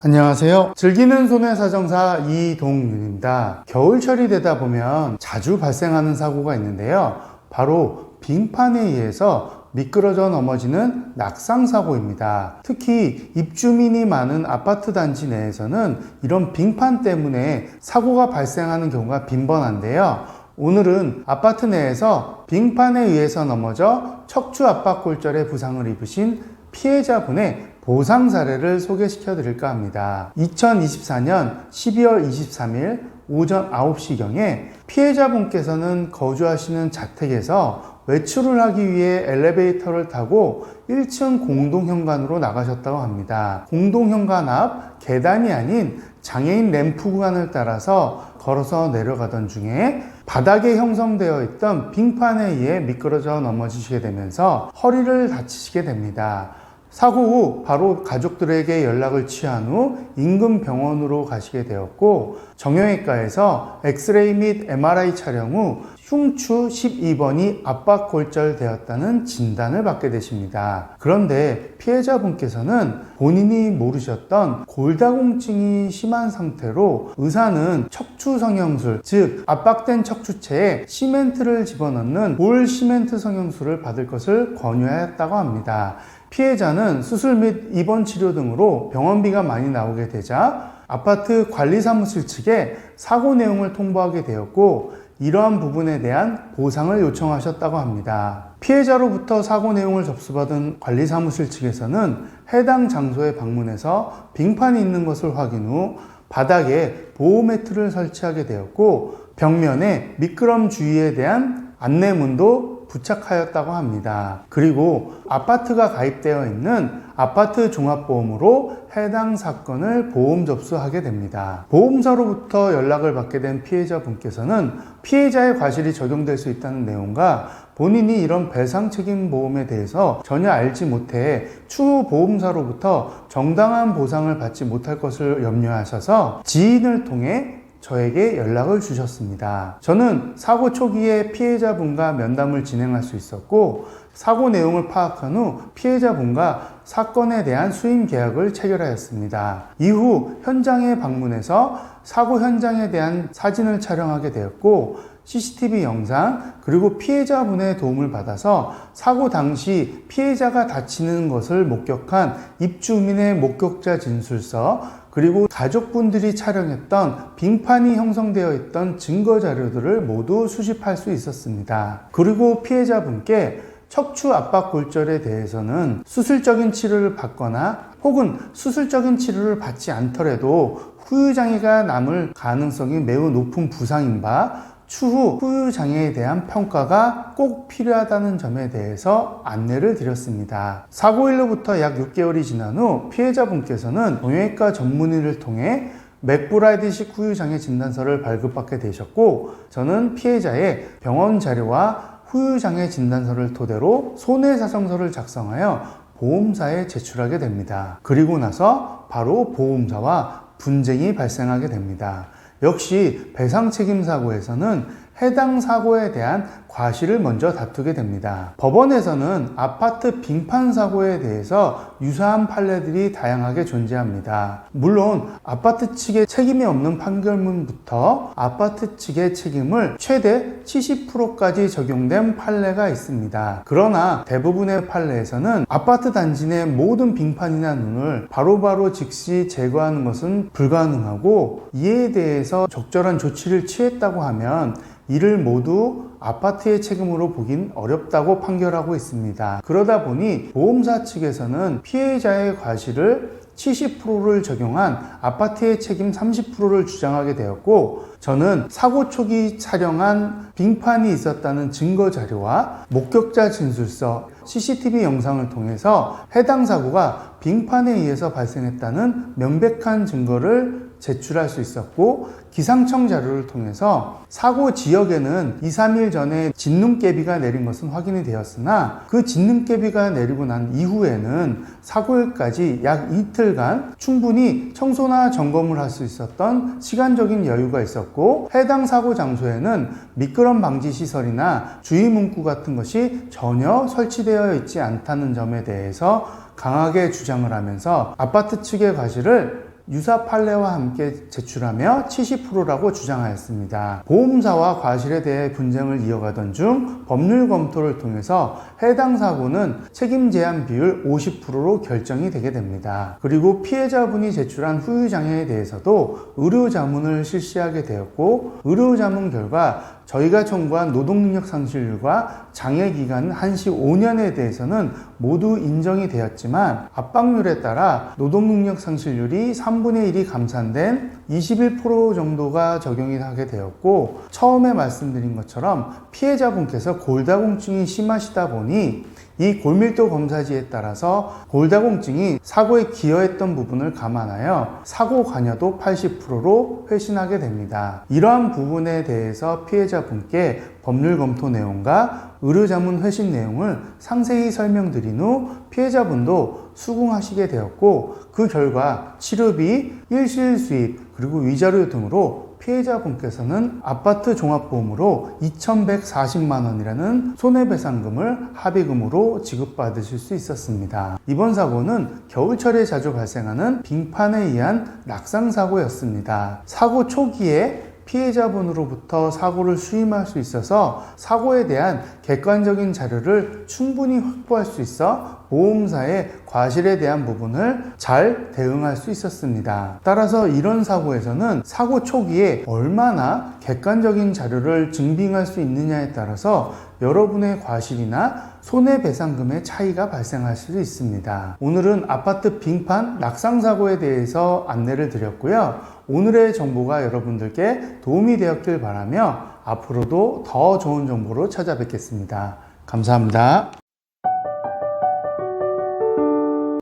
안녕하세요. 즐기는 손해사정사 이동윤입니다. 겨울철이 되다 보면 자주 발생하는 사고가 있는데요. 바로 빙판에 의해서 미끄러져 넘어지는 낙상사고입니다. 특히 입주민이 많은 아파트 단지 내에서는 이런 빙판 때문에 사고가 발생하는 경우가 빈번한데요. 오늘은 아파트 내에서 빙판에 의해서 넘어져 척추 압박골절에 부상을 입으신 피해자분의 보상 사례를 소개시켜 드릴까 합니다. 2024년 12월 23일 오전 9시경에 피해자분께서는 거주하시는 자택에서 외출을 하기 위해 엘리베이터를 타고 1층 공동현관으로 나가셨다고 합니다. 공동현관 앞 계단이 아닌 장애인 램프 구간을 따라서 걸어서 내려가던 중에 바닥에 형성되어 있던 빙판에 의해 미끄러져 넘어지시게 되면서 허리를 다치시게 됩니다. 사고 후 바로 가족들에게 연락을 취한 후 인근 병원으로 가시게 되었고, 정형외과에서 엑스레이 및 MRI 촬영 후 흉추 12번이 압박골절되었다는 진단을 받게 되십니다. 그런데 피해자분께서는 본인이 모르셨던 골다공증이 심한 상태로 의사는 척추 성형술, 즉 압박된 척추체에 시멘트를 집어넣는 볼 시멘트 성형술을 받을 것을 권유하였다고 합니다. 피해자는 수술 및 입원 치료 등으로 병원비가 많이 나오게 되자 아파트 관리사무실 측에 사고 내용을 통보하게 되었고, 이러한 부분에 대한 보상을 요청하셨다고 합니다. 피해자로부터 사고 내용을 접수받은 관리사무실 측에서는 해당 장소에 방문해서 빙판이 있는 것을 확인 후 바닥에 보호 매트를 설치하게 되었고, 벽면에 미끄럼 주의에 대한 안내문도 부착하였다고 합니다. 그리고 아파트가 가입되어 있는 아파트 종합보험으로 해당 사건을 보험 접수하게 됩니다. 보험사로부터 연락을 받게 된 피해자분께서는 피해자의 과실이 적용될 수 있다는 내용과 본인이 이런 배상책임보험에 대해서 전혀 알지 못해 추후 보험사로부터 정당한 보상을 받지 못할 것을 염려하셔서 지인을 통해 저에게 연락을 주셨습니다. 저는 사고 초기에 피해자분과 면담을 진행할 수 있었고, 사고 내용을 파악한 후 피해자분과 사건에 대한 수임 계약을 체결하였습니다. 이후 현장에 방문해서 사고 현장에 대한 사진을 촬영하게 되었고, CCTV 영상 그리고 피해자분의 도움을 받아서 사고 당시 피해자가 다치는 것을 목격한 입주민의 목격자 진술서 그리고 가족분들이 촬영했던 빙판이 형성되어 있던 증거 자료들을 모두 수집할 수 있었습니다. 그리고 피해자분께 척추 압박골절에 대해서는 수술적인 치료를 받거나 혹은 수술적인 치료를 받지 않더라도 후유장애가 남을 가능성이 매우 높은 부상인 바 추후 후유장애에 대한 평가가 꼭 필요하다는 점에 대해서 안내를 드렸습니다. 사고일로부터 약 6개월이 지난 후 피해자분께서는 정형외과 전문의를 통해 맥브라이드식 후유장애 진단서를 발급받게 되셨고, 저는 피해자의 병원 자료와 후유장애 진단서를 토대로 손해사정서를 작성하여 보험사에 제출하게 됩니다. 그리고 나서 바로 보험사와 분쟁이 발생하게 됩니다. 역시 배상책임사고에서는 해당 사고에 대한 과실을 먼저 다투게 됩니다. 법원에서는 아파트 빙판 사고에 대해서 유사한 판례들이 다양하게 존재합니다. 물론 아파트 측의 책임이 없는 판결문부터 아파트 측의 책임을 최대 70%까지 적용된 판례가 있습니다. 그러나 대부분의 판례에서는 아파트 단지 내 모든 빙판이나 눈을 바로바로 즉시 제거하는 것은 불가능하고, 이에 대해서 적절한 조치를 취했다고 하면 이를 모두 아파트의 책임으로 보긴 어렵다고 판결하고 있습니다. 그러다 보니 보험사 측에서는 피해자의 과실을 70%를 적용한 아파트의 책임 30%를 주장하게 되었고, 저는 사고 초기 촬영한 빙판이 있었다는 증거 자료와 목격자 진술서, CCTV 영상을 통해서 해당 사고가 빙판에 의해서 발생했다는 명백한 증거를 제출할 수 있었고, 기상청 자료를 통해서 사고 지역에는 2-3일 전에 진눈깨비가 내린 것은 확인이 되었으나 그 진눈깨비가 내리고 난 이후에는 사고일까지 약 이틀간 충분히 청소나 점검을 할 수 있었던 시간적인 여유가 있었고, 해당 사고 장소에는 미끄럼 방지 시설이나 주의 문구 같은 것이 전혀 설치되어 있지 않다는 점에 대해서 강하게 주장을 하면서 아파트 측의 과실을 유사 판례와 함께 제출하며 70%라고 주장하였습니다. 보험사와 과실에 대해 분쟁을 이어가던 중 법률 검토를 통해서 해당 사고는 책임 제한 비율 50%로 결정이 되게 됩니다. 그리고 피해자분이 제출한 후유장애에 대해서도 의료자문을 실시하게 되었고, 의료자문 결과 저희가 청구한 노동능력 상실률과 장애기간 한시 5년에 대해서는 모두 인정이 되었지만, 압박률에 따라 노동능력 상실률이 3분의 1이 감산된 21% 정도가 적용이 하게 되었고, 처음에 말씀드린 것처럼 피해자분께서 골다공증이 심하시다 보니 이 골밀도 검사지에 따라서 골다공증이 사고에 기여했던 부분을 감안하여 사고 관여도 80%로 회신하게 됩니다. 이러한 부분에 대해서 피해자분께 법률 검토 내용과 의료자문 회신 내용을 상세히 설명드린 후 피해자분도 수긍하시게 되었고, 그 결과 치료비, 일실 수입, 그리고 위자료 등으로 피해자분께서는 아파트 종합보험으로 2,140만 원이라는 손해배상금을 합의금으로 지급받으실 수 있었습니다. 이번 사고는 겨울철에 자주 발생하는 빙판에 의한 낙상사고였습니다. 사고 초기에 피해자분으로부터 사고를 수임할 수 있어서 사고에 대한 객관적인 자료를 충분히 확보할 수 있어 보험사의 과실에 대한 부분을 잘 대응할 수 있었습니다. 따라서 이런 사고에서는 사고 초기에 얼마나 객관적인 자료를 증빙할 수 있느냐에 따라서 여러분의 과실이나 손해배상금의 차이가 발생할 수 있습니다. 오늘은 아파트 빙판 낙상사고에 대해서 안내를 드렸고요. 오늘의 정보가 여러분들께 도움이 되었길 바라며 앞으로도 더 좋은 정보로 찾아뵙겠습니다. 감사합니다.